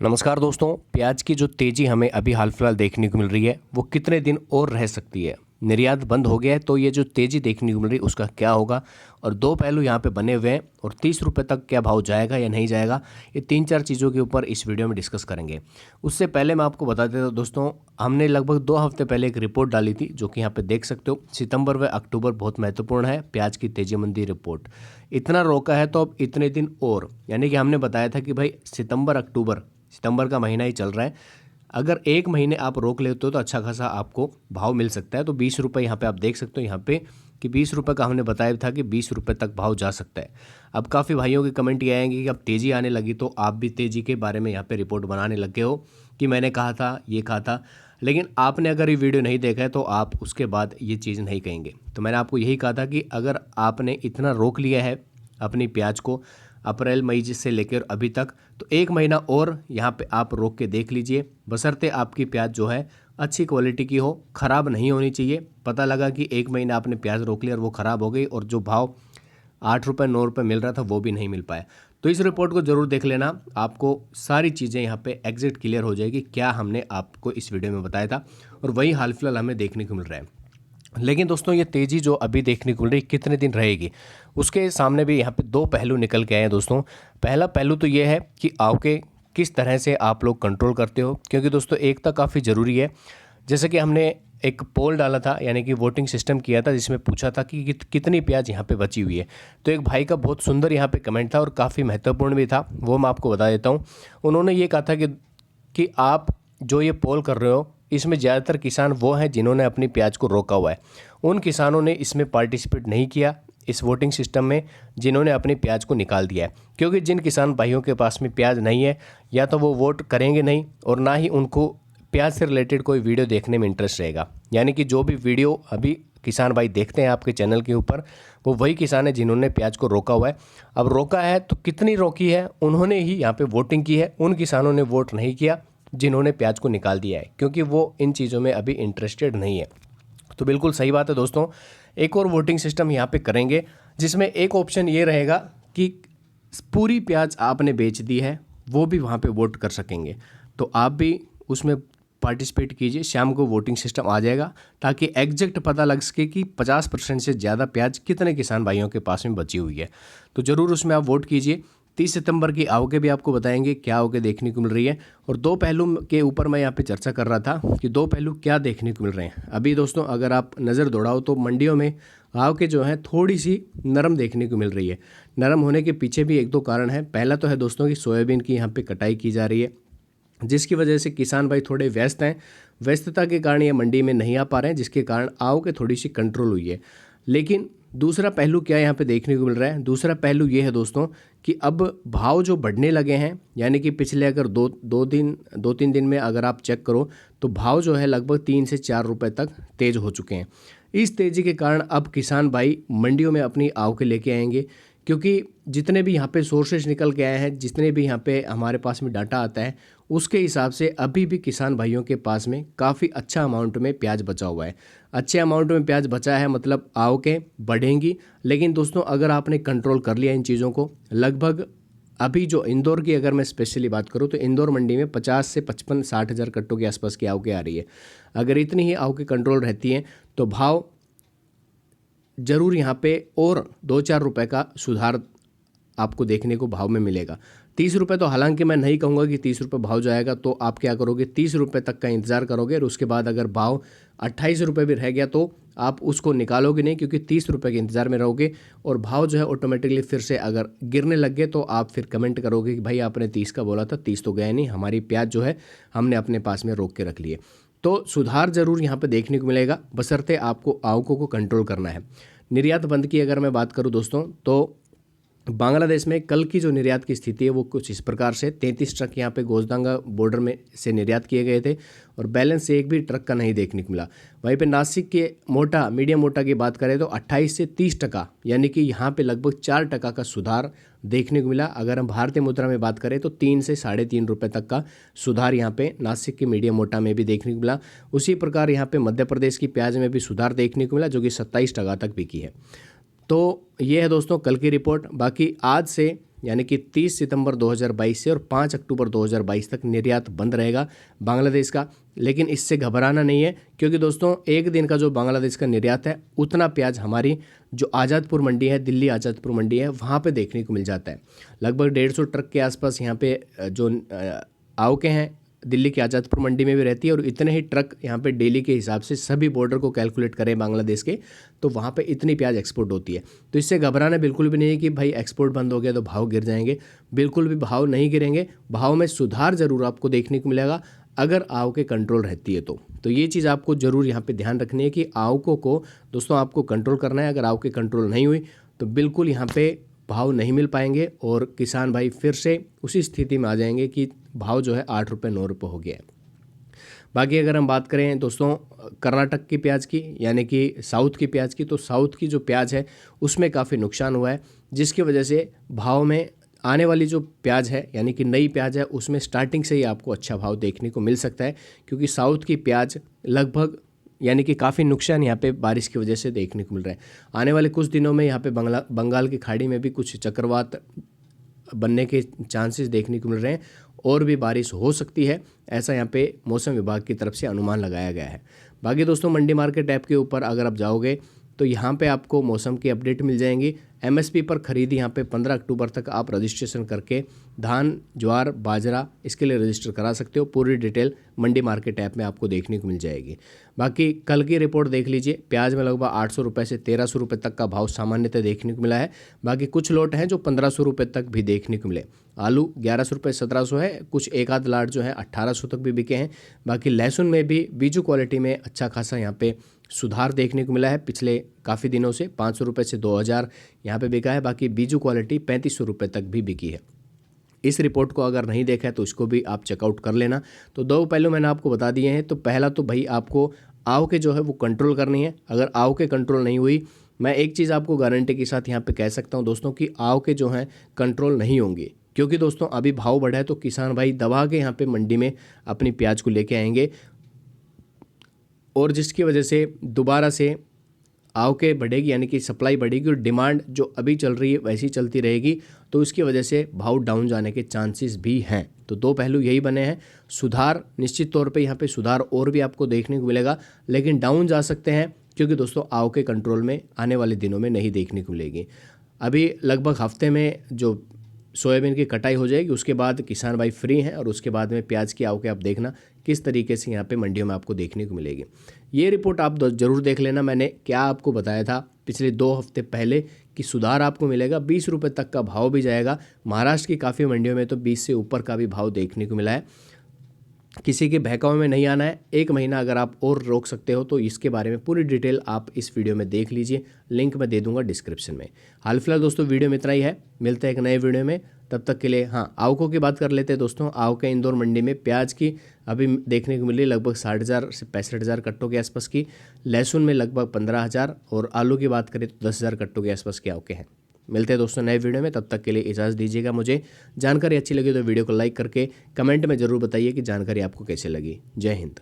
नमस्कार दोस्तों, प्याज की जो तेज़ी हमें अभी हाल फिलहाल देखने को मिल रही है वो कितने दिन और रह सकती है। निर्यात बंद हो गया है तो ये जो तेज़ी देखने को मिल रही है उसका क्या होगा, और दो पहलू यहाँ पे बने हुए हैं और 30 रुपये तक क्या भाव जाएगा या नहीं जाएगा, ये तीन चार चीज़ों के ऊपर इस वीडियो में डिस्कस करेंगे। उससे पहले मैं आपको बता देता हूँ दोस्तों, हमने लगभग 2 हफ्ते पहले एक रिपोर्ट डाली थी जो कि यहाँ पे देख सकते हो। सितंबर व अक्टूबर बहुत महत्वपूर्ण है, प्याज की तेजी मंदी रिपोर्ट। इतना रोका है तो अब इतने दिन और, यानी कि हमने बताया था कि भाई सितंबर का महीना ही चल रहा है, अगर एक महीने आप रोक लेते हो तो अच्छा खासा आपको भाव मिल सकता है। तो 20 रुपये यहाँ पे आप देख सकते हो यहाँ पे कि 20 रुपये का हमने बताया था कि 20 रुपये तक भाव जा सकता है। अब काफ़ी भाइयों के कमेंट ये आएंगे कि अब तेज़ी आने लगी तो आप भी तेज़ी के बारे में यहाँ पे रिपोर्ट बनाने लगे हो कि मैंने कहा था, ये कहा था। लेकिन आपने अगर ये वीडियो नहीं देखा है तो आप उसके बाद ये चीज़ नहीं कहेंगे। तो मैंने आपको यही कहा था कि अगर आपने इतना रोक लिया है अपनी प्याज को अप्रैल मई से लेकर अभी तक, तो एक महीना और यहाँ पे आप रोक के देख लीजिए, बशर्ते आपकी प्याज जो है अच्छी क्वालिटी की हो, ख़राब नहीं होनी चाहिए। पता लगा कि एक महीना आपने प्याज रोक लिया और वो ख़राब हो गई और जो भाव 8 रुपये 9 रुपये मिल रहा था वो भी नहीं मिल पाया, तो इस रिपोर्ट को ज़रूर देख लेना। आपको सारी चीज़ें यहाँ पे एग्जैक्ट क्लियर हो जाएगी क्या हमने आपको इस वीडियो में बताया था, और वही हाल फिलहाल हमें देखने को मिल रहा है। लेकिन दोस्तों, ये तेज़ी जो अभी देखने को मिल रही कितने दिन रहेगी, उसके सामने भी यहाँ पे दो पहलू निकल के आए हैं दोस्तों। पहला पहलू तो ये है कि आवके किस तरह से आप लोग कंट्रोल करते हो, क्योंकि दोस्तों एकता काफ़ी ज़रूरी है। जैसे कि हमने एक पोल डाला था, यानी कि वोटिंग सिस्टम किया था, जिसमें पूछा था कि कितनी प्याज यहाँ पे बची हुई है। तो एक भाई का बहुत सुंदर यहाँ पे कमेंट था और काफ़ी महत्वपूर्ण भी था, वो मैं आपको बता देता हूँ। उन्होंने ये कहा था कि आप जो ये पोल कर रहे हो इसमें ज़्यादातर किसान वो हैं जिन्होंने अपनी प्याज को रोका हुआ है। उन किसानों ने इसमें पार्टिसिपेट नहीं किया इस वोटिंग सिस्टम में, जिन्होंने अपनी प्याज को निकाल दिया है। क्योंकि जिन किसान भाइयों के पास में प्याज नहीं है, या तो वो वोट करेंगे नहीं और ना ही उनको प्याज से रिलेटेड कोई वीडियो देखने में इंटरेस्ट रहेगा। यानी कि जो भी वीडियो अभी किसान भाई देखते हैं आपके चैनल के ऊपर, वो वही किसान है जिन्होंने प्याज को रोका हुआ है। अब रोका है तो कितनी रोकी है, उन्होंने ही यहाँ पे वोटिंग की है। उन किसानों ने वोट नहीं किया जिन्होंने प्याज को निकाल दिया है, क्योंकि वो इन चीज़ों में अभी इंटरेस्टेड नहीं है। तो बिल्कुल सही बात है दोस्तों, एक और वोटिंग सिस्टम यहाँ पे करेंगे, जिसमें एक ऑप्शन ये रहेगा कि पूरी प्याज आपने बेच दी है वो भी वहाँ पे वोट कर सकेंगे। तो आप भी उसमें पार्टिसिपेट कीजिए, शाम को वोटिंग सिस्टम आ जाएगा ताकि एग्जैक्ट पता लग सके कि 50% से ज़्यादा प्याज कितने किसान भाइयों के पास में बची हुई है। तो ज़रूर उसमें आप वोट कीजिए। 30 सितंबर की आवके भी आपको बताएंगे क्या आवके देखने को मिल रही है, और दो पहलू के ऊपर मैं यहाँ पे चर्चा कर रहा था कि दो पहलू क्या देखने को मिल रहे हैं। अभी दोस्तों अगर आप नज़र दौड़ाओ तो मंडियों में आवके जो है थोड़ी सी नरम देखने को मिल रही है। नरम होने के पीछे भी एक दो कारण है। पहला तो है दोस्तों कि सोयाबीन की यहाँ पे कटाई की जा रही है, जिसकी वजह से किसान भाई थोड़े व्यस्त हैं। व्यस्तता के कारण ये मंडी में नहीं आ पा रहे हैं, जिसके कारण आवक थोड़ी सी कंट्रोल हुई है। लेकिन दूसरा पहलू क्या यहाँ पे देखने को मिल रहा है, दूसरा पहलू ये है दोस्तों कि अब भाव जो बढ़ने लगे हैं, यानी कि पिछले अगर दो तीन दिन में अगर आप चेक करो तो भाव जो है लगभग 3 से 4 रुपए तक तेज़ हो चुके हैं। इस तेज़ी के कारण अब किसान भाई मंडियों में अपनी आवकें लेके आएंगे, क्योंकि जितने भी यहाँ पे सोर्सेज निकल के आए हैं, जितने भी यहाँ पे हमारे पास में डाटा आता है, उसके हिसाब से अभी भी किसान भाइयों के पास में काफ़ी अच्छा अमाउंट में प्याज बचा हुआ है। अच्छे अमाउंट में प्याज बचा है मतलब आवकें बढ़ेंगी। लेकिन दोस्तों अगर आपने कंट्रोल कर लिया इन चीज़ों को, लगभग अभी जो इंदौर की अगर मैं स्पेशली बात करूँ तो इंदौर मंडी में 50 से 55-60 हज़ार कट्टों के आसपास की आवकें आ रही है। अगर इतनी ही आवकें कंट्रोल रहती हैं तो भाव ज़रूर यहाँ पे और 2-4 रुपए का सुधार आपको देखने को भाव में मिलेगा। 30 रुपये तो हालांकि मैं नहीं कहूँगा कि 30 रुपये भाव जाएगा, तो आप क्या करोगे 30 रुपये तक का इंतज़ार करोगे और उसके बाद अगर भाव 28 रुपये भी रह गया तो आप उसको निकालोगे नहीं, क्योंकि 30 रुपये के इंतज़ार में रहोगे और भाव जो है ऑटोमेटिकली फिर से अगर गिरने लग गए तो आप फिर कमेंट करोगे कि भाई आपने 30 का बोला था, 30 तो गया नहीं, हमारी प्याज जो है हमने अपने पास में रोक के रख लिए। तो सुधार ज़रूर यहाँ पर देखने को मिलेगा, बशर्ते आपको आवकों को कंट्रोल करना है। निर्यात बंद की अगर मैं बात करूँ दोस्तों, तो बांग्लादेश में कल की जो निर्यात की स्थिति है वो कुछ इस प्रकार से 33 ट्रक यहाँ पे गोजदांगा बॉर्डर में से निर्यात किए गए थे और बैलेंस से एक भी ट्रक का नहीं देखने को मिला। वहीं पे नासिक के मीडियम मोटा की बात करें तो 28 से 30%, यानी कि यहाँ पे लगभग 4% का सुधार देखने को मिला। अगर हम भारतीय मुद्रा में बात करें तो 3 से 3.5 रुपये तक का सुधार यहाँ पे नासिक के मीडियम मोटा में भी देखने को मिला। उसी प्रकार यहाँ पे मध्य प्रदेश की प्याज में भी सुधार देखने को मिला, जो कि 27% तक बिकी है। तो ये है दोस्तों कल की रिपोर्ट। बाकी आज से यानी कि 30 सितंबर 2022 से और 5 अक्टूबर 2022 तक निर्यात बंद रहेगा बांग्लादेश का। लेकिन इससे घबराना नहीं है, क्योंकि दोस्तों एक दिन का जो बांग्लादेश का निर्यात है उतना प्याज हमारी जो आज़ादपुर मंडी है, दिल्ली आज़ादपुर मंडी है, वहाँ पे देखने को मिल जाता है। लगभग 150 ट्रक के आसपास यहाँ पे जो आवकें हैं दिल्ली की आज़ादपुर मंडी में भी रहती है, और इतने ही ट्रक यहाँ पे डेली के हिसाब से सभी बॉर्डर को कैलकुलेट करें बांग्लादेश के, तो वहाँ पे इतनी प्याज एक्सपोर्ट होती है। तो इससे घबराना बिल्कुल भी नहीं है कि भाई एक्सपोर्ट बंद हो गया तो भाव गिर जाएंगे, बिल्कुल भी भाव नहीं गिरेंगे। भाव में सुधार ज़रूर आपको देखने को मिलेगा अगर आवकें कंट्रोल रहती है तो ये चीज़ आपको ज़रूर यहाँ पे ध्यान रखनी है कि आवकों को दोस्तों आपको कंट्रोल करना है। अगर आवकें कंट्रोल नहीं हुई तो बिल्कुल यहाँ पे भाव नहीं मिल पाएंगे और किसान भाई फिर से उसी स्थिति में आ जाएंगे कि भाव जो है 8 रुपये 9 रुपये हो गया है। बाकी अगर हम बात करें दोस्तों कर्नाटक की प्याज की, यानी कि साउथ की प्याज की, तो साउथ की जो प्याज है उसमें काफ़ी नुकसान हुआ है, जिसकी वजह से भाव में आने वाली जो प्याज है यानी कि नई प्याज है उसमें स्टार्टिंग से ही आपको अच्छा भाव देखने को मिल सकता है, क्योंकि साउथ की प्याज लगभग यानी कि काफ़ी नुकसान यहाँ पे बारिश की वजह से देखने को मिल रहा है। आने वाले कुछ दिनों में यहाँ पे बंगाल की खाड़ी में भी कुछ चक्रवात बनने के चांसेस देखने को मिल रहे हैं और भी बारिश हो सकती है, ऐसा यहाँ पे मौसम विभाग की तरफ से अनुमान लगाया गया है। बाकी दोस्तों मंडी मार्केट ऐप के ऊपर अगर आप जाओगे तो यहाँ पे आपको मौसम की अपडेट मिल जाएंगी। एमएसपी पर खरीदी यहाँ पे 15 अक्टूबर तक आप रजिस्ट्रेशन करके धान, ज्वार, बाजरा इसके लिए रजिस्टर करा सकते हो। पूरी डिटेल मंडी मार्केट ऐप में आपको देखने को मिल जाएगी। बाकी कल की रिपोर्ट देख लीजिए, प्याज में लगभग 800 रुपये से 1300 रुपये तक का भाव सामान्यतः देखने को मिला है। बाकी कुछ लोट हैं जो 1500 रुपये तक भी देखने को मिले। आलू 1100 रुपये 1700 है, कुछ एक आध लाट जो है 1800 तक भी बिके हैं। बाकी लहसुन में भी बीजू क्वालिटी में अच्छा खासा यहाँ पे सुधार देखने को मिला है पिछले काफ़ी दिनों से। 500 रुपये से 2000 यहाँ पे बिका है। बाकी बीजू क्वालिटी 3500 रुपये तक भी बिकी है। इस रिपोर्ट को अगर नहीं देखा है तो इसको भी आप चेकआउट कर लेना। तो दो पहलू मैंने आपको बता दिए हैं। तो पहला तो भाई आपको आवकें जो है वो कंट्रोल करनी है। अगर आवकें कंट्रोल नहीं हुई, मैं एक चीज़ आपको गारंटी के साथ यहाँ पे कह सकता हूँ दोस्तों कि आवकें जो हैं कंट्रोल नहीं होंगी, क्योंकि दोस्तों अभी भाव बढ़ा है तो किसान भाई दबा के यहाँ पे मंडी में अपनी प्याज को लेके आएंगे, और जिसकी वजह से दोबारा से आवकें बढ़ेगी, यानी कि सप्लाई बढ़ेगी और डिमांड जो अभी चल रही है वैसी चलती रहेगी, तो इसकी वजह से भाव डाउन जाने के चांसेस भी हैं। तो दो पहलू यही बने हैं। सुधार निश्चित तौर पे यहाँ पे सुधार और भी आपको देखने को मिलेगा, लेकिन डाउन जा सकते हैं क्योंकि दोस्तों आवकें कंट्रोल में आने वाले दिनों में नहीं देखने को मिलेगी। अभी लगभग हफ्ते में जो सोयाबीन की कटाई हो जाएगी, उसके बाद किसान भाई फ्री हैं, और उसके बाद में प्याज की आवकें आप देखना किस तरीके से यहाँ पे मंडियों में आपको देखने को मिलेगी। ये रिपोर्ट आप ज़रूर देख लेना। मैंने क्या आपको बताया था पिछले 2 हफ्ते पहले कि सुधार आपको मिलेगा, 20 रुपये तक का भाव भी जाएगा। महाराष्ट्र की काफ़ी मंडियों में तो 20 से ऊपर का भी भाव देखने को मिला है। किसी के बहकावे में नहीं आना है। 1 महीना अगर आप और रोक सकते हो तो इसके बारे में पूरी डिटेल आप इस वीडियो में देख लीजिए, लिंक मैं दे दूंगा डिस्क्रिप्शन में। हाल फिलहाल दोस्तों वीडियो में इतना ही है, मिलते हैं एक नए वीडियो में। तब तक के लिए हाँ, आवकों की बात कर लेते हैं दोस्तों। आवकें इंदौर मंडी में प्याज की अभी देखने को मिली लगभग 60,000 से 65,000 कट्टों के आसपास की। लहसुन में लगभग 15,000, और आलू की बात करें तो 10,000 कट्टों के आसपास की आवकें हैं। मिलते हैं दोस्तों नए वीडियो में, तब तक के लिए इजाज़त दीजिएगा मुझे। जानकारी अच्छी लगी तो वीडियो को लाइक करके कमेंट में ज़रूर बताइए कि जानकारी आपको कैसे लगी। जय हिंद।